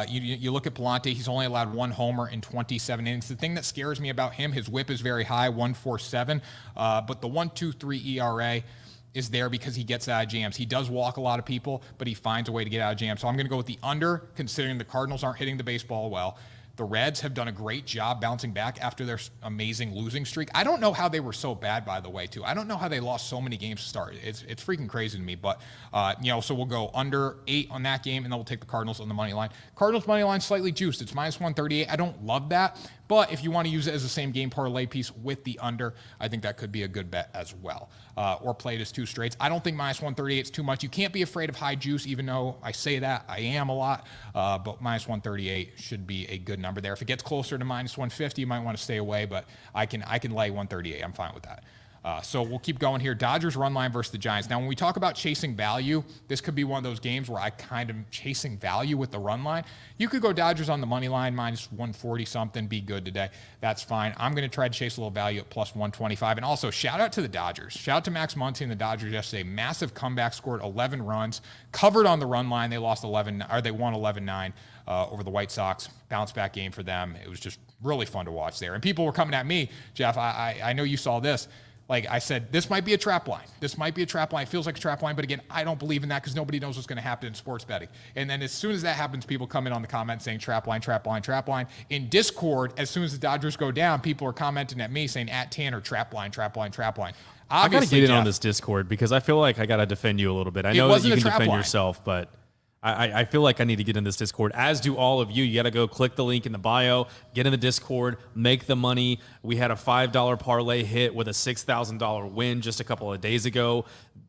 You look at Palante, he's only allowed 1 homer in 27 innings. The thing that scares me about him, his whip is very high, 1.47, but the 1.23 ERA is there because he gets out of jams. He does walk a lot of people, but he finds a way to get out of jams. So I'm going to go with the under, considering the Cardinals aren't hitting the baseball well. The Reds have done a great job bouncing back after their amazing losing streak. I don't know how they were so bad, by the way, too. I don't know how they lost so many games to start. It's freaking crazy to me. But, so we'll go under 8 on that game, and then we'll take the Cardinals on the money line. Cardinals money line slightly juiced. It's minus 138. I don't love that. But if you want to use it as the same game parlay piece with the under, I think that could be a good bet as well. Or play it as 2 straights. I don't think minus 138 is too much. You can't be afraid of high juice, even though I say that. I am a lot. But minus 138 should be a good number there. If it gets closer to minus 150, you might want to stay away. But I can lay 138. I'm fine with that. So we'll keep going here. Dodgers run line versus the Giants. Now, when we talk about chasing value, this could be one of those games where I kind of chasing value with the run line. You could go Dodgers on the money line, minus 140 something, be good today. That's fine. I'm going to try to chase a little value at plus 125. And also, shout out to the Dodgers. Shout out to Max Muncy and the Dodgers yesterday. Massive comeback, scored 11 runs, covered on the run line. They won 11-9 over the White Sox. Bounce back game for them. It was just really fun to watch there. And people were coming at me, Jeff. I know you saw this. Like I said, this might be a trap line. This might be a trap line. It feels like a trap line, but again, I don't believe in that because nobody knows what's going to happen in sports betting. And then as soon as that happens, people come in on the comments saying trap line, trap line, trap line. In Discord, as soon as the Dodgers go down, people are commenting at me saying at Tanner, trap line, trap line, trap line. I got to get in on this Discord because I feel like I got to defend you a little bit. I know that you can defend yourself, but I feel like I need to get in this Discord, as do all of you. You got to go click the link in the bio, get in the Discord, make the money. We had a $5 parlay hit with a $6,000 win just a couple of days ago.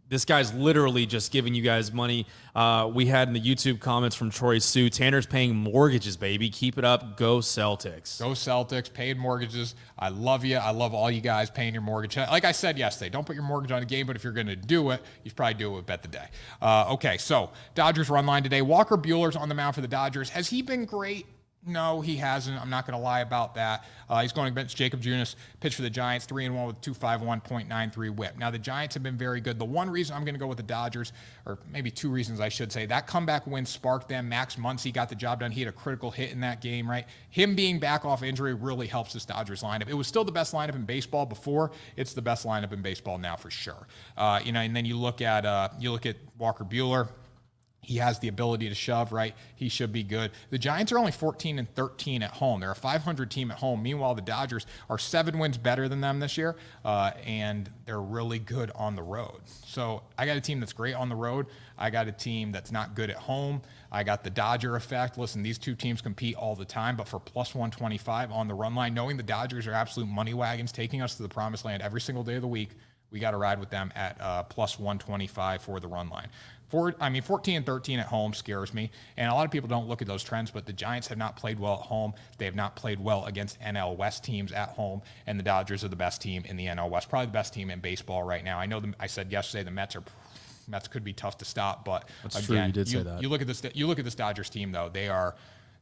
This guy's literally just giving you guys money. We had in the YouTube comments from Troy Sue, Tanner's paying mortgages, baby. Keep it up. Go Celtics. Go Celtics. Paid mortgages. I love you. I love all you guys paying your mortgage. Like I said yesterday, don't put your mortgage on a game, but if you're going to do it, you should probably do it with Bet the Day. Okay, so Dodgers run line today. Walker Buehler's on the mound for the Dodgers. Has he been great? No, he hasn't. I'm not going to lie about that. He's going against Jacob Junis, pitch for the Giants, 3-1 with 251.93 whip. Now, the Giants have been very good. The one reason I'm going to go with the Dodgers, or maybe 2 reasons I should say, that comeback win sparked them. Max Muncy got the job done. He had a critical hit in that game, right? Him being back off injury really helps this Dodgers lineup. It was still the best lineup in baseball before. It's the best lineup in baseball now for sure. And then you look at Walker Buehler. He has the ability to shove, right? He should be good. The Giants are only 14-13 at home. They're a 500 team at home. Meanwhile, the Dodgers are 7 wins better than them this year, and they're really good on the road. So I got a team that's great on the road. I got a team that's not good at home. I got the Dodger effect. Listen, these 2 teams compete all the time, but for plus 125 on the run line, knowing the Dodgers are absolute money wagons taking us to the promised land every single day of the week, we got to ride with them at plus 125 for the run line. 14-13 at home scares me, and a lot of people don't look at those trends, but the Giants have not played well at home. They have not played well against NL West teams at home, and the Dodgers are the best team in the NL West, probably the best team in baseball right now. I know I said yesterday the Mets could be tough to stop, but that's again, true. You did say that. You look at this Dodgers team though; they're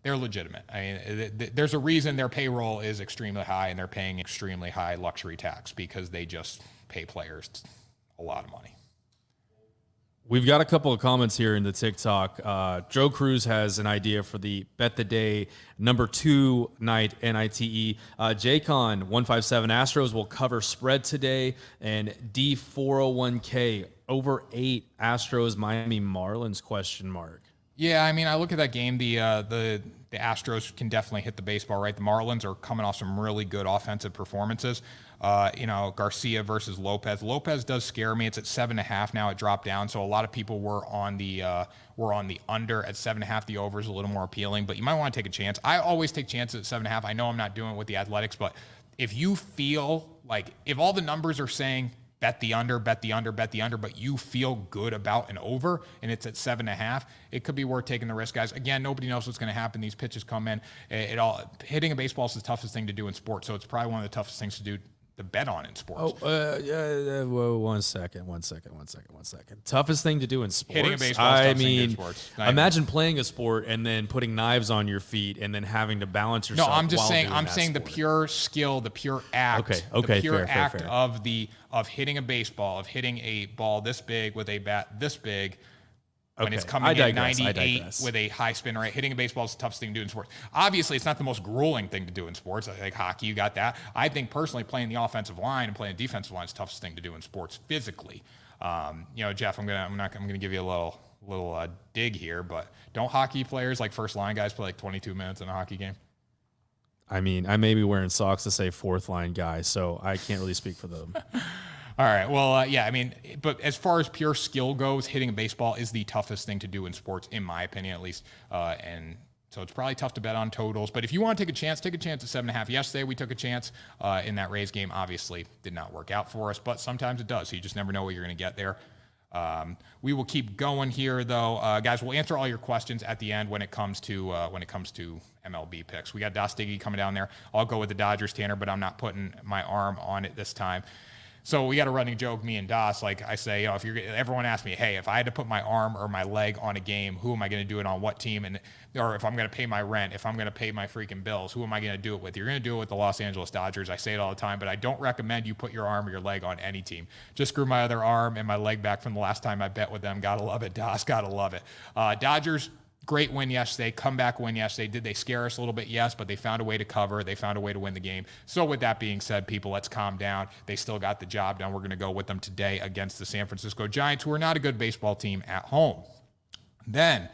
legitimate. I mean, there's a reason their payroll is extremely high, and they're paying extremely high luxury tax because they just pay players a lot of money. We've got a couple of comments here in the TikTok. Joe Cruz has an idea for the Bet the Day number 2 night NITE. JCon 157 Astros will cover spread today, and D401K over 8 Astros Miami Marlins ? Yeah, I mean, I look at that game. The Astros can definitely hit the baseball, right? The Marlins are coming off some really good offensive performances. Garcia versus Lopez. Lopez does scare me. It's at 7.5 now. It dropped down, so a lot of people were on the under at 7.5. The over is a little more appealing, but you might want to take a chance. I always take chances at 7.5. I know I'm not doing it with the Athletics, but if you feel like if all the numbers are saying bet the under, bet the under, bet the under, but you feel good about an over and it's at 7.5, it could be worth taking the risk, guys. Again, nobody knows what's going to happen. These pitches come in. Hitting a baseball is the toughest thing to do in sports, so it's probably one of the toughest things to do to bet on in sports. Whoa, one second. Toughest thing to do in sports? Hitting a baseball is the toughest thing to do in sports. Imagine playing a sport and then putting knives on your feet and then having to balance yourself. No, I'm just saying. I'm saying the pure skill, the pure act. Okay. The pure fair. act of hitting a baseball, of hitting a ball this big with a bat this big. When it's coming in 98 with a high spin rate, hitting a baseball is the toughest thing to do in sports. Obviously, it's not the most grueling thing to do in sports. Like hockey, you got that. I think personally, playing the offensive line and playing the defensive line is the toughest thing to do in sports physically. Jeff, I'm gonna give you a little dig here, but don't hockey players, like first line guys, play like 22 minutes in a hockey game? I mean, I may be wearing socks to say fourth line guy, so I can't really speak for them. All right. Well, yeah, I mean, but as far as pure skill goes, hitting a baseball is the toughest thing to do in sports, in my opinion, at least. And so it's probably tough to bet on totals. But if you want to take a chance at 7.5. Yesterday, we took a chance in that Rays game. Obviously, did not work out for us, but sometimes it does. So you just never know what you're going to get there. We will keep going here, though, guys. We'll answer all your questions at the end when it comes to MLB picks. We got Dostiggy coming down there. I'll go with the Dodgers, Tanner, but I'm not putting my arm on it this time. So we got a running joke, me and Das. Like I say, everyone asks me, hey, if I had to put my arm or my leg on a game, who am I going to do it on? What team? Or if I'm going to pay my rent, if I'm going to pay my freaking bills, who am I going to do it with? You're going to do it with the Los Angeles Dodgers. I say it all the time, but I don't recommend you put your arm or your leg on any team. Just grew my other arm and my leg back from the last time I bet with them. Gotta love it, Das. Gotta love it. Dodgers. Great win yesterday, comeback win yesterday. Did they scare us a little bit? Yes, but they found a way to cover. They found a way to win the game. So with that being said, people, let's calm down. They still got the job done. We're going to go with them today against the San Francisco Giants, who are not a good baseball team at home. Then,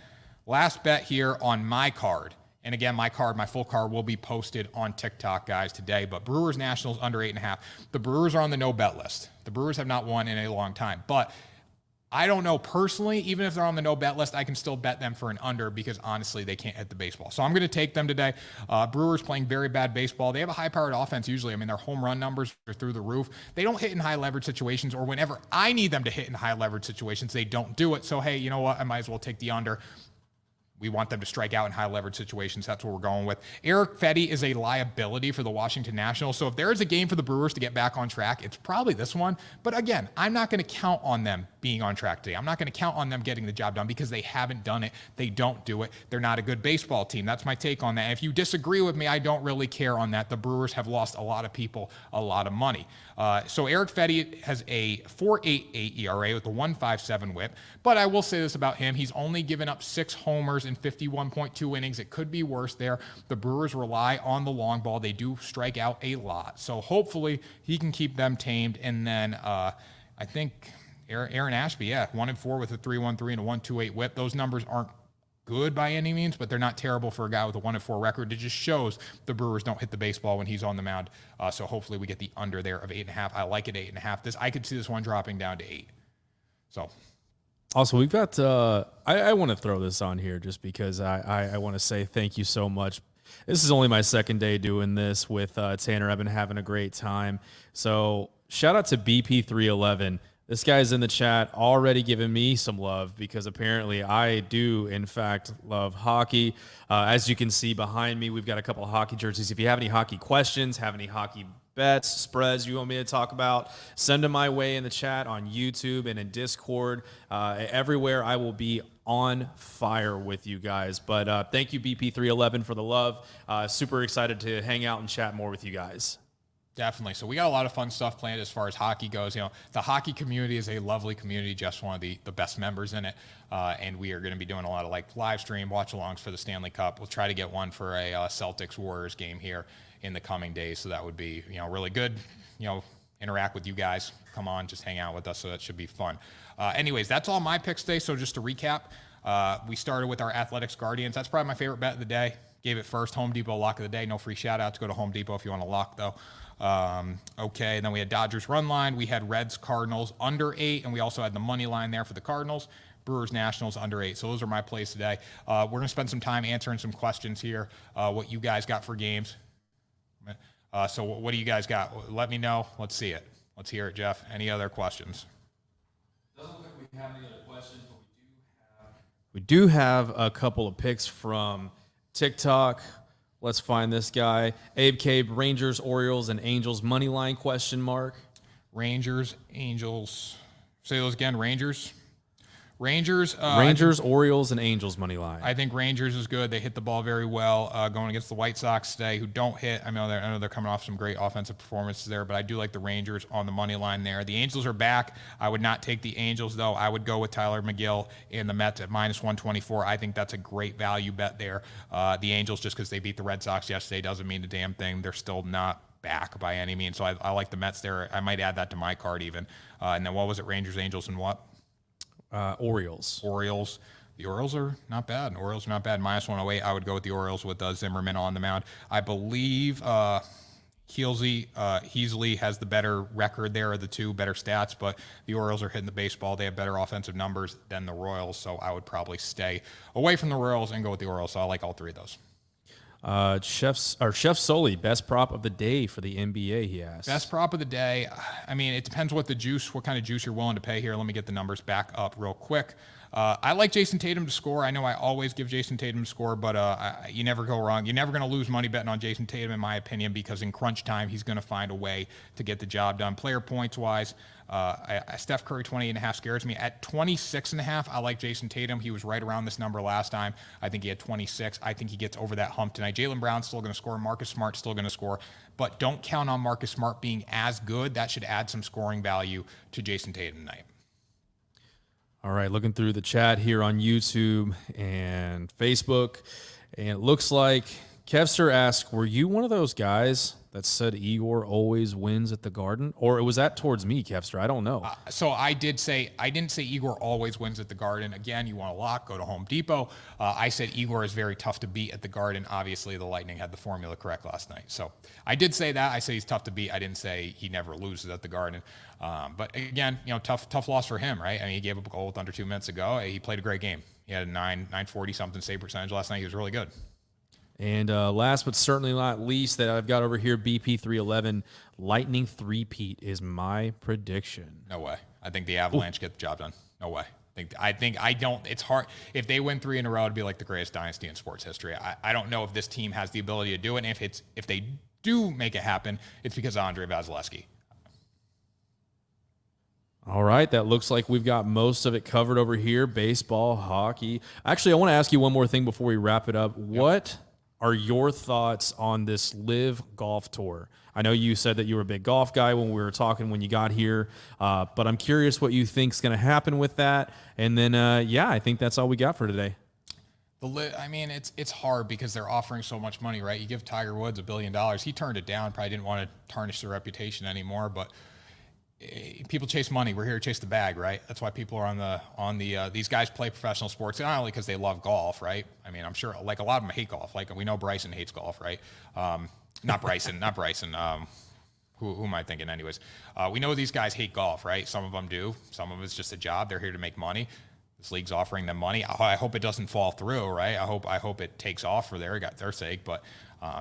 last bet here on my card. And again, my full card will be posted on TikTok, guys, today. But Brewers Nationals under 8.5. The Brewers are on the no bet list. The Brewers have not won in a long time. But I don't know personally, even if they're on the no bet list, I can still bet them for an under because honestly, they can't hit the baseball. So I'm going to take them today. Brewers playing very bad baseball. They have a high powered offense usually. I mean, their home run numbers are through the roof. They don't hit in high leverage situations, or whenever I need them to hit in high leverage situations, they don't do it. So, hey, you know what? I might as well take the under. We want them to strike out in high leverage situations. That's what we're going with. Eric Fetty is a liability for the Washington Nationals. So if there is a game for the Brewers to get back on track, it's probably this one. But again, I'm not going to count on them being on track today. I'm not going to count on them getting the job done because they haven't done it. They don't do it. They're not a good baseball team. That's my take on that. And if you disagree with me, I don't really care on that. The Brewers have lost a lot of people a lot of money. So Eric Fetty has a 4.88 ERA with a 1.57 whip. But I will say this about him. He's only given up 6 homers in 51.2 innings. It could be worse there. The Brewers rely on the long ball. They do strike out a lot. So hopefully he can keep them tamed. And then I think Aaron Ashby, 1-4 with a 3.13 and a 1.28 whip. Those numbers aren't good by any means, but they're not terrible for a guy with a 1-4 record. It just shows the Brewers don't hit the baseball when he's on the mound. So hopefully we get the under there of 8.5. I like it 8.5. I could see this one dropping down to 8. So. Also, we've got, I want to throw this on here just because I want to say thank you so much. This is only my second day doing this with Tanner. I've been having a great time. So shout out to BP311. This guy's in the chat already giving me some love because apparently I do, in fact, love hockey. As you can see behind me, we've got a couple of hockey jerseys. If you have any hockey questions, have any hockey bets, spreads you want me to talk about, send them my way in the chat on YouTube and in Discord. Everywhere I will be on fire with you guys. But thank you, BP311, for the love. Super excited to hang out and chat more with you guys. Definitely. So we got a lot of fun stuff planned as far as hockey goes. You know, the hockey community is a lovely community, just one of the best members in it. And we are going to be doing a lot of like live stream watch-alongs for the Stanley Cup. We'll try to get one for a Celtics-Warriors game here in the coming days. So that would be, really good, interact with you guys. Come on, just hang out with us. So that should be fun. Anyways, that's all my picks today. So just to recap, we started with our Athletics Guardians. That's probably my favorite bet of the day. Gave it first. Home Depot lock of the day. No free shout-outs. Go to Home Depot if you want to lock, though. Okay, and then we had Dodgers run line. We had Reds Cardinals under 8, and we also had the money line there for the Cardinals. Brewers Nationals under 8. So those are my plays today. We're going to spend some time answering some questions here, what you guys got for games. So what do you guys got? Let me know. Let's see it. Let's hear it, Jeff. Any other questions? Doesn't look like we have any other questions, but we do have a couple of picks from TikTok. Let's find this guy. Abe Cabe, Rangers, Orioles, and Angels money line question mark. Rangers, Angels. Say those again. Rangers. Rangers, Orioles, and Angels money line. I think Rangers is good. They hit the ball very well going against the White Sox today, who don't hit. I know they're coming off some great offensive performances there, but I do like the Rangers on the money line there. The Angels are back. I would not take the Angels, though. I would go with Tyler McGill and the Mets at -124. I think that's a great value bet there. The Angels, just because they beat the Red Sox yesterday, doesn't mean a damn thing. They're still not back by any means. So I like the Mets there. I might add that to my card even. And then what was it? Rangers, Angels, and what? Orioles. The Orioles are not bad. Orioles are not bad. -108. I would go with the Orioles with Zimmerman on the mound. I believe Heasley has the better record there of the two, better stats, but the Orioles are hitting the baseball. They have better offensive numbers than the Royals, so I would probably stay away from the Royals and go with the Orioles. So I like all three of those. Chef Sully, best prop of the day for the NBA, he asked. Best prop of the day. I mean, it depends what kind of juice you're willing to pay here. Let me get the numbers back up real quick. I like Jason Tatum to score. I know I always give Jason Tatum to score, but you never go wrong. You're never going to lose money betting on Jason Tatum, in my opinion, because in crunch time, he's going to find a way to get the job done. Player points-wise, Steph Curry, 28.5 scares me. At 26.5, I like Jason Tatum. He was right around this number last time. I think he had 26. I think he gets over that hump tonight. Jaylen Brown's still going to score. Marcus Smart's still going to score. But don't count on Marcus Smart being as good. That should add some scoring value to Jason Tatum tonight. All right, looking through the chat here on YouTube and Facebook, and it looks like Kevster asked, were you one of those guys that said Igor always wins at the Garden? Or was that towards me, Kevster? I don't know. So I didn't say Igor always wins at the Garden. Again, you want a lock, go to Home Depot. I said Igor is very tough to beat at the Garden. Obviously, the Lightning had the formula correct last night. So I did say that. I say he's tough to beat. I didn't say he never loses at the Garden. But again, tough loss for him, right? I mean, he gave up a goal with under 2 minutes ago. He played a great game. He had a 940-something save percentage last night. He was really good. And last but certainly not least that I've got over here, BP311, Lightning three-peat is my prediction. No way. I think the Avalanche get the job done. No way. It's hard. If they win 3 in a row, it'd be like the greatest dynasty in sports history. I don't know if this team has the ability to do it. And if they do make it happen, it's because of Andrei Vasilevsky. All right, that looks like we've got most of it covered over here, baseball, hockey. Actually, I want to ask you one more thing before we wrap it up. Yep. What are your thoughts on this LIV Golf Tour? I know you said that you were a big golf guy when we were talking when you got here, but I'm curious what you think is going to happen with that. And then, I think that's all we got for today. It's hard because they're offering so much money, right? You give Tiger Woods $1 billion. He turned it down, probably didn't want to tarnish their reputation anymore, but people chase money. We're here to chase the bag, right? That's why people are on the these guys play professional sports, not only because they love golf, right? I mean, I'm sure like a lot of them hate golf. Like we know Bryson hates golf, right? Not Bryson. Who am I thinking anyways? We know these guys hate golf, right? Some of them do. Some of it's just a job. They're here to make money. This league's offering them money. I hope it doesn't fall through, right? I hope it takes off for their sake, but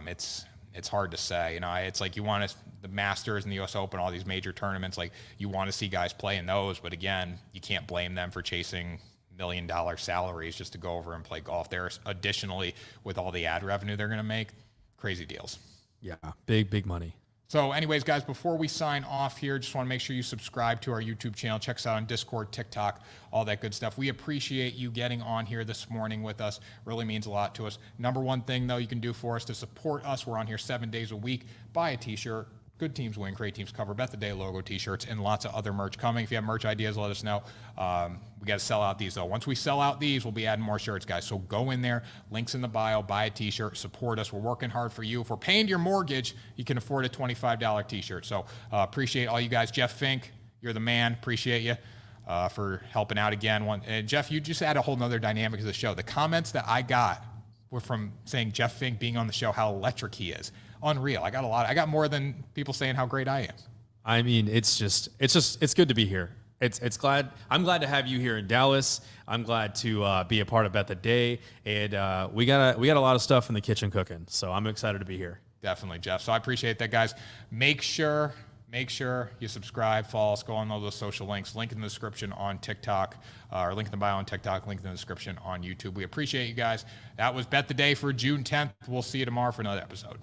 it's hard to say. It's like you want the Masters and the U.S. Open, all these major tournaments, like you want to see guys play in those, but again, you can't blame them for chasing $1 million salaries just to go over and play golf. There's additionally, with all the ad revenue they're going to make, crazy deals. Yeah, big money. So anyways, guys, before we sign off here, just want to make sure you subscribe to our YouTube channel. Check us out on Discord, TikTok, all that good stuff. We appreciate you getting on here this morning with us. Really means a lot to us. Number one thing, though, you can do for us to support us. We're on here 7 days a week. Buy a T-shirt. Good teams win, great teams cover. Bet the Day logo T-shirts and lots of other merch coming. If you have merch ideas, let us know. We got to sell out these, though. Once we sell out these, we'll be adding more shirts, guys. So go in there, links in the bio, buy a T-shirt, support us. We're working hard for you. If we're paying your mortgage, you can afford a $25 T-shirt. So appreciate all you guys. Jeff Fink, you're the man. Appreciate you for helping out again. And Jeff, you just add a whole nother dynamic to the show. The comments that I got were from saying Jeff Fink being on the show, how electric he is. Unreal. I got more than people saying how great I am. I mean, it's good to be here. I'm glad to have you here in Dallas. I'm glad to be a part of Bet the Day, and we got a lot of stuff in the kitchen cooking. So I'm excited to be here. Definitely, Jeff. So I appreciate that, guys. Make sure Make sure you subscribe, follow us, go on all those social links. Link in the description on TikTok, or link in the bio on TikTok, link in the description on YouTube. We appreciate you guys. That was Bet the Day for June 10th. We'll see you tomorrow for another episode.